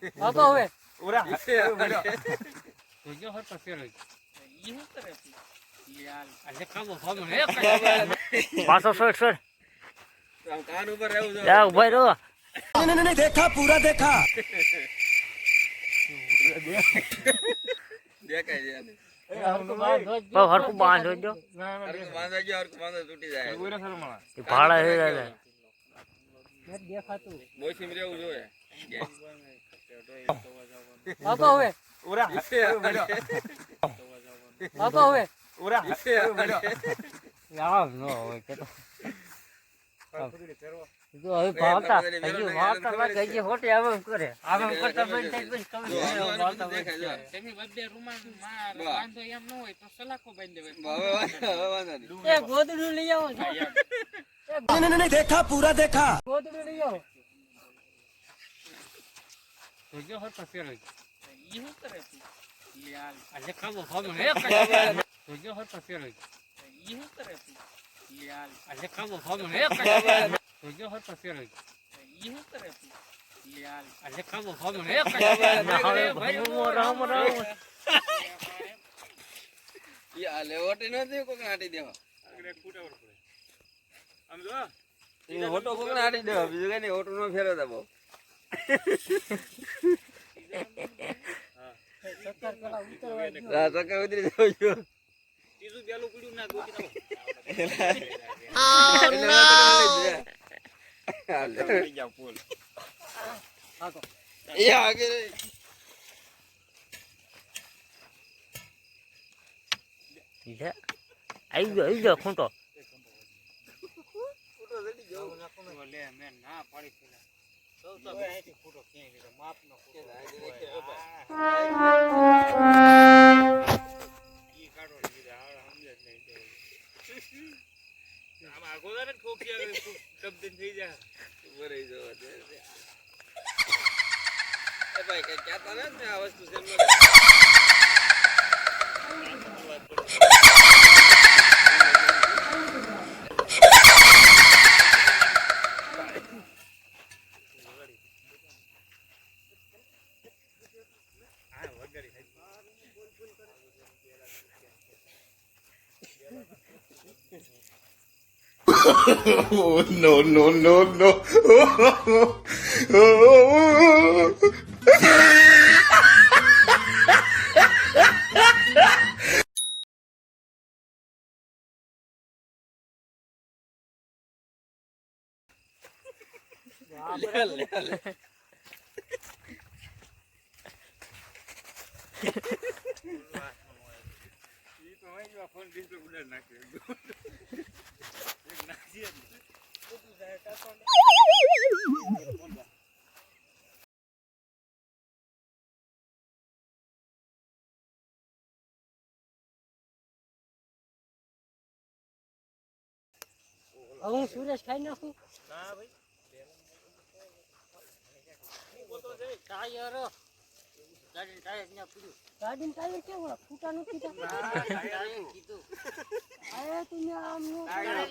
બાબા હવે ઓરા તો જો હર પર ફેર ઈ હું કરે યાર આજે કામો ફોન હે પાછો શોટ શોટ કાન ઉપર રહેવું જો જા ઉભા રહો नहीं देखा पूरा देखा દેખાય છે બહુ હરકું બાંધો જો હરકો બાંધા ગયો હરકો બાંધો તૂટી જાય ઓરા શરમાળા એ ભાડા હે મેં દેખાતું મોસીમ રહેવું જોઈએ બાબા હવે ઓરા બાબા હવે ઓરા યાર નો હોય કે તો જો હવે ભાવતા હજી વાર્તા લાગે હજી હોટે આવે એમ કરે આવે એમ કરતા બંધ થઈ બસ કમે વાર્તા દેખાય જો તમે બધે રૂમાલ માં બાંધો એમ ન હોય તો સલાકો બાંધી દેવે હવે વાંધો નહીં એ ગોદડું લઈ આવો नहीं देखा पूरा देखा ગોદડું લઈ આવો તો જો હર પર ફેર ઈ હું કરે યાર આજે કામો ફોન હે તો જો હર પર ફેર ઈ હું કરે યાર આજે કામો ફોન હે તો જો હર પર ફેર ઈ હું કરે યાર આજે કામો ફોન હે રામ રામ યા લેવટી નથી કોક આટી દેવા આગળ ફૂટાવર પડે આમ જો એ હોટો કોક આટી દેવા બીજું કઈ નહીં હોટો નો ફેરવતા બહુ સત્તર કલા ઉતરવા ગયો હા ટકા ઉતરી જાવ છો ત્રીજું બેલું કુડ્યું ના ગોતી એ આગળ આવી ગયો ખૂંટો લે મેં ના પાડી પેલા તો અહીંથી ફોટો ક્યાં લીધો માપ નો ફોટો ઈ કાઢો લીધા હવે સમજે જ નહીં આમ આગોદાર જ ખોખિયા શબ્દ થઈ જાય ભરાઈ જવા દે એ ભાઈ કઈ કહેતા નથી આ વસ્તુ છે Oh, no, no, no, no. Phone display ઉડાડ નાખ્યો એક નાખી બધું જાય કાપો હું સુરેશ ખાઈ નાખું ના ભાઈ ટાયર ગાડી ટાયર ન્યા પૂરું ગાડી ટાયર કેવો ફૂટા નથી કીધું આયા તું આમ નો ટાયર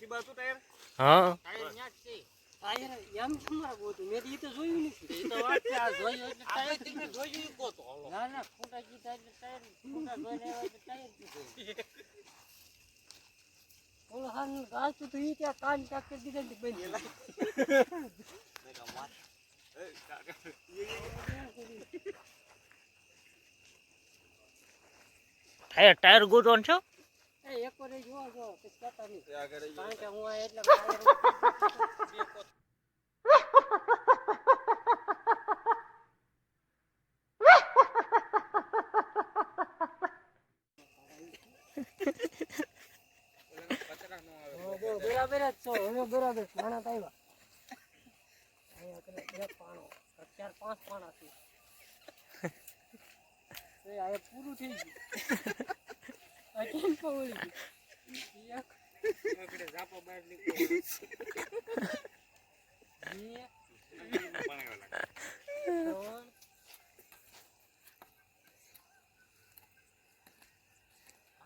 શિબા તું ટાયર હા ટાયર ન્યા છે ટાયર એમ તમારા ગોતું મેં ઈ તો જોયું નથી એ તો વાત છે આ જોયું એટલે ટાયર તમે જોયું કો તો ના ના ફૂટા કીધા એટલે ટાયર ફૂટા જોઈને આવ્યા તો ટાયર કીધું ઓલો હાન ગાચ તો ઈ ત્યાં કાન કાકે દીધા ને બની ટાયર ગુડ ઓન છો એ એક વાર જોવા જો પછી કહેતા નહીં કારણ કે હું એટલે બરાબર જ છો હવે બરાબર પાણા આવ્યા અહીંયા પાણો 4-5 પાણા છે આ પૂરું થઈ ગયું આ કેમ પવળી ગયું આગળ જાપો બહાર નીકળ્યો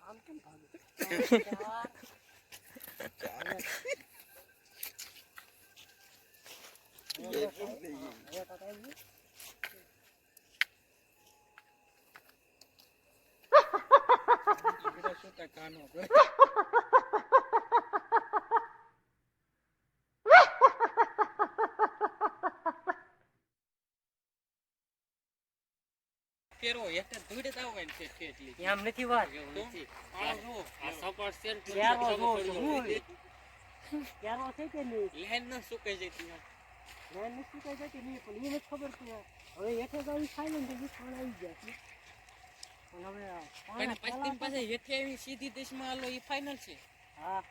આમ કેમ ભાગે એમ નથી વાત આ સપાટ છે ને ક્યારો જો પડ્યો. હું ક્યારો છે કે નહીં લહેર ન સુકાઈ જતી મેં નથી કઈ જતી નહીં પણ એને ખબર કે હવે હેઠે તો આવી ખાઈ લે ને તો પણ આવી ગયા છે પણ હવે પણ પાણા પછી તેમ પાસે હેઠે આવી સીધી દિશમાં હાલો ઈ ફાઇનલ છે હા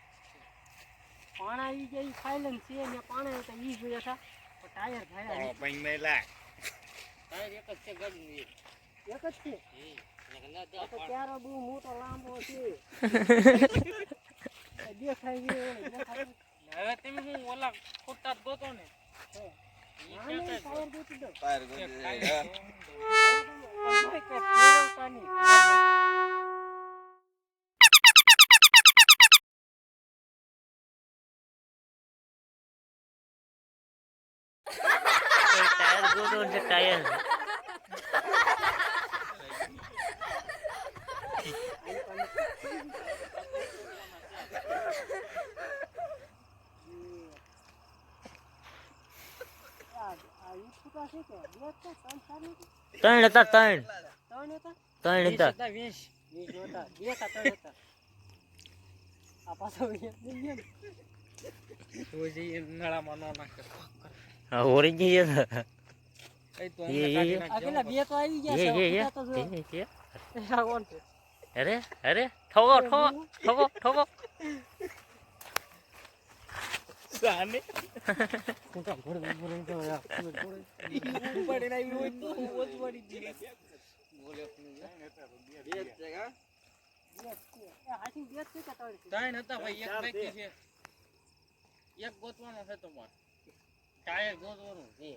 પાણા આવી જાય ફાઇલન છે ને પાણા તો ઈ જોયા હતા પણ ટાયર થયા ટાયર એક જ છે ગાડીનું એક. એક જ છે ના આ તો ક્યારો બહુ મોટો લાંબો છે દેખાય છે દેખાય હવે તમે હું ઓલા ખોટા જ ગોતો ને ટાયર ગોતી દો ટાયર ગોતી ફેરવતા નહીં ટાયર ગોતો છે ટાયર ત્રણ હતા ત્રણ હતા આ પાછો ઓરેન્જ અરે અરે ઠોકો ઠોકો ઠોકો ઠોકો સાને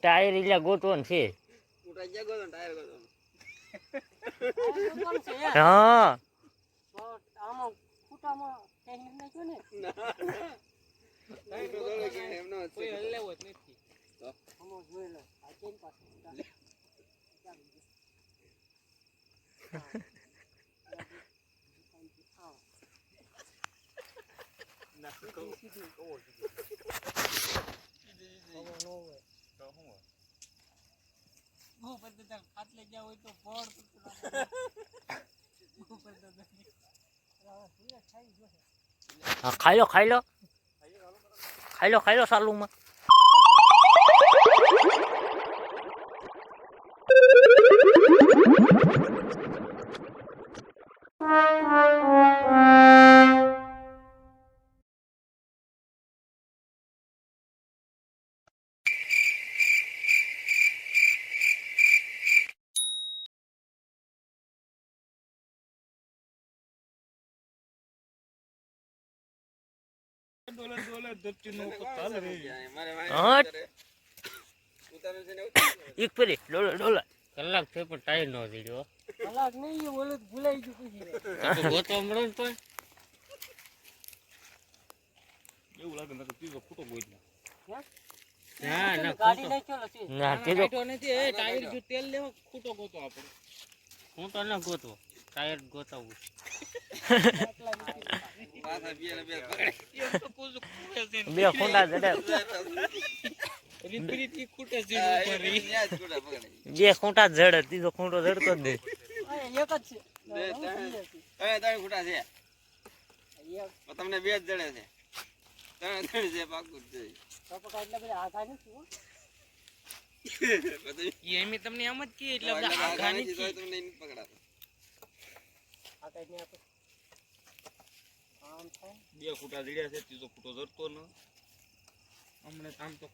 ટાયર એટલે ગોતવાનું છે હા આમાં ફૂટામાં નાખ્યો ને ખાઈ લો ખાઈ લો ખાઈ લો ખાઈ લો સાલુમાં એક ફેરી ડોલર ડોલર કલાક થઈ પણ ટાયર ન દીધો. કલાક નહીં ઓલું ભૂલાઈ ગયું પછી તો ગોતવા મળે ને પણ એવું લાગે ને ત્રીજો ફૂટો ગોઈ ના ના ગાડી નાખ્યો નથી ના કીધો નથી એ ટાયર જો તેલ લેવો ફૂટો ગોતો આપણે હું તો ના ગોતવો ટાયર ગોતાવું પાછા બે ખોંડા જડે રીપરીથી ખૂટે છે બે ખોંટા જડે ત્રીજો ખોંટો જડતો જ નહીં એક જ છે ત્રણ ખૂટા છે તમને બે જ જડે છે ત્રણ છે પાકું જ છે એમ તમને એમ જ કે એટલે આઘા નથી તમને નહીં પકડાતો બે ખૂટા જડ્યા છે ત્રીજો ખૂટો જડતો ન હમણે આમ તો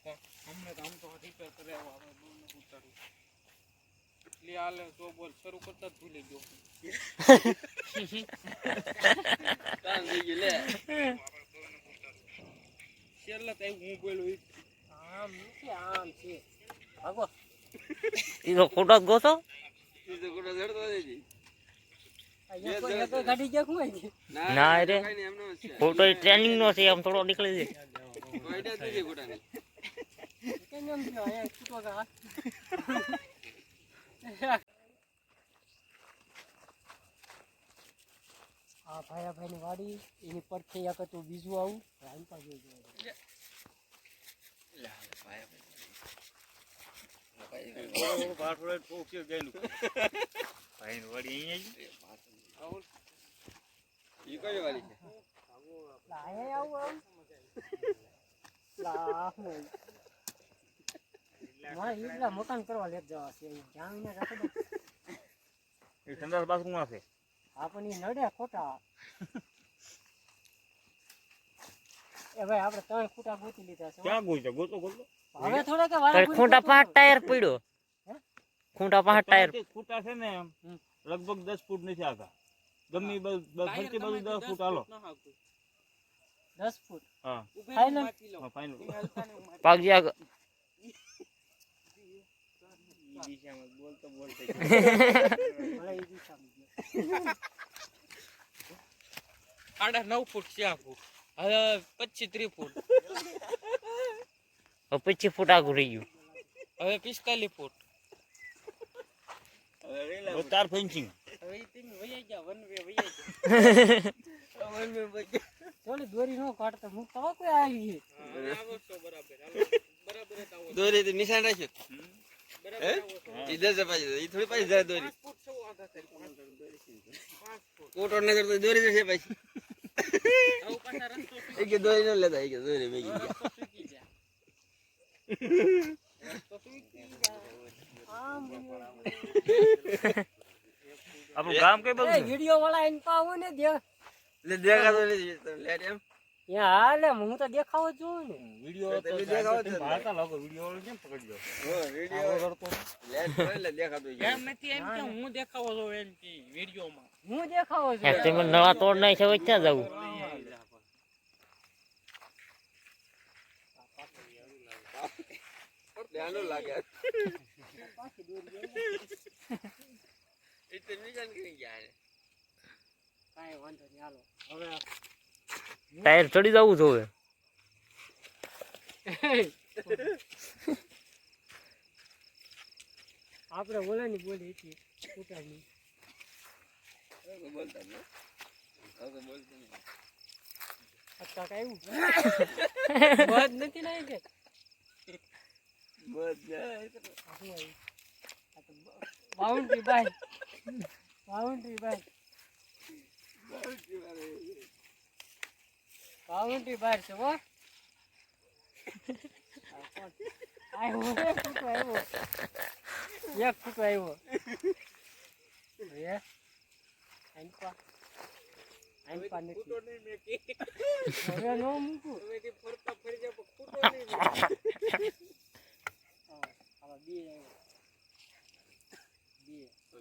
રિપેર કરે આપણે દૂર ન ઉતારું એટલે હાલે તો બોલ શરૂ કરતા જ ભૂલી ગયો કામ થઈ ગયું લે છેલ્લે તો હું બોલું આમ છે ભાગો ત્રીજો ખોટો ગોતો ત્રીજો ખૂટો જડતો નથી ગાડી ક્યાં ખુમાઈ ગઈ ના ના રે કઈ નહીં એમનો જ છે ફોટો ટ્રેનિંગ નો છે આમ થોડો નીકળી જાય કોઈડે ત્રીજી ખૂટા નહીં કેમ એમ થયો અહીંયા છૂટો કા આ ભાયાભાઈની વાડી એની પડખે એક હતું બીજું આવું રાંધતા જોઈ મકાન કરવા લેટ જવા છે જ્યાં એને રાખે સંદાસ બાથરૂમ છે આપણને નડે ખોટા એ ભાઈ આપણે 3 ખૂટા ગોતી લીધા છે ક્યાં ગોતો ગોતો ગોતો હવે થોડા કે વાળા ખૂંટા 5 ટાયર પડ્યો ખૂંટા 5 ટાયર ખૂટા છે ને લગભગ 10 ફૂટ નથી આગા ગમે ફરતી બાજુ 10 ફૂટ હાલો 10 ફૂટ હા ફાઇનલ ફાઇનલ પાગ્યા બોલતો બોલતો ભલે ઈ દિશામાં ગયો. 9.5 ફૂટ છે આખું હવે 25-30 ફૂટ 25 ફૂટ આગળ રહી ગયું હવે 45 ફૂટ હવે 4 ફેન્સિંગ હવે તીન વઈ ગયા વન વે વઈ ગયા વન વે વઈ ગયા થોડી દોરી નો કાઢતો હું તો કોઈ આવી આવો છો બરાબર બરાબર જ આવો દોરી તો નિશાન રાખ્યો બરાબર આવો છો ઈધર છે પાછી ઈ થોડી પાછી જાય દોરી 5 ફૂટ સૌ આધા થાય 5 ફૂટ કોટો નગર તો દોરી છે પાછી આવું પાછા રસ્તો એ કે દોરી ન લેતા એ કે દોરી ભેગી ગયા રસ્તો સૂકી જાય રસ્તો સૂકી જાય આમ આપણું ગામ કઈ એ વિડિયો વાળા એને પાવો ને દે લે દેખાતો નથી તમે લેટ એમ યા હાલે હું તો દેખાવો જ જોઉં ને વિડિયો તમે દેખાવો છો ને? ભારતા લાગો વિડિયો વાળો કેમ પકડ્યો હો વિડિયો લેટ કરે એટલે દેખાતો ઈ એમ નથી એમ કે હું દેખાવો છો એમ કે વિડિયોમાં હું દેખાવો હે છું તમે નવા તોડ નાખ છે ક્યાં જવું ધ્યાનો લાગે એ તો નિશાન કરી ગયા છે. કાંઈ વાંધો નહીં હાલો હવે ટાયર ચડી જવું જોવે આપણે ઓલાની બોલી હતી કૂટાની હવે તો બોલતા નહીં હવે તો બોલતા નહીં અત્યારે આવ્યું બધ નથી ના કે બસ જાય boundary by boundary by boundary by છે હો આવ્યો એક ફૂટો આવ્યો હે આઈપા ફૂટો નથી નહીં મે કે હવે નો મૂકું હવે તે ફરતા ફરી જાય પણ ફૂટો નહીં આવા બે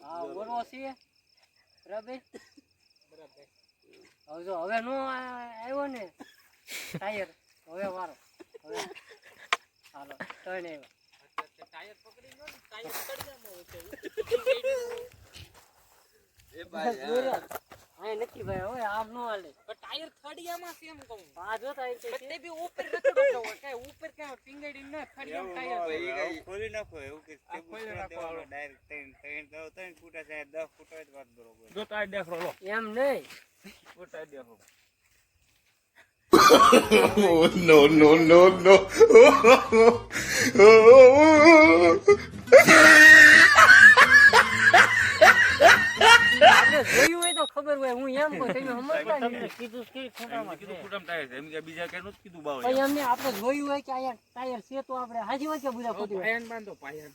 હા ઓરવો છે બરાબર બરાબર હવે જો હવે નો આવ્યો ને ટાયર હવે વારો હવે હાલો ત્રણ આવ્યા ટાયર પકડી નો ટાયર તળિયામાં હોય એ ભાઈ હા. હા નથી ભાઈ હવે આમ નો હાલે પણ ટાયર થડિયામાં છે એમ કહું આ જો ટાયર છે તે બી ઉપર રખડો છો કે ઉપર કે પિંગડી ન થડિયામાં ટાયર હવે ઈ કઈ ખોલી નાખો એવું કે આ ખોલી નાખો હાલો. ડાયરેક્ટ 3 ફૂટા છે 10 ફૂટા જ વાત બરોબર જો ટાયર દેખરો લો એમ નહીં tyre દેખરો Oh, no, no, no, no. આપણે જોયું હોય તો ખબર હોય હું એમ કહું તમે સમજતા તમને નહીં કીધું કે ખૂંટામાં કીધું ફૂટમ ટાયર છે એમ કે બીજા કે નતું કીધું બાવ પછી અમને આપણે જોયું હોય કે અહીંયા ટાયર છે તો આપણે હાજી વાત કે બધા ખોટી વાત પાયન બાંધો પાયન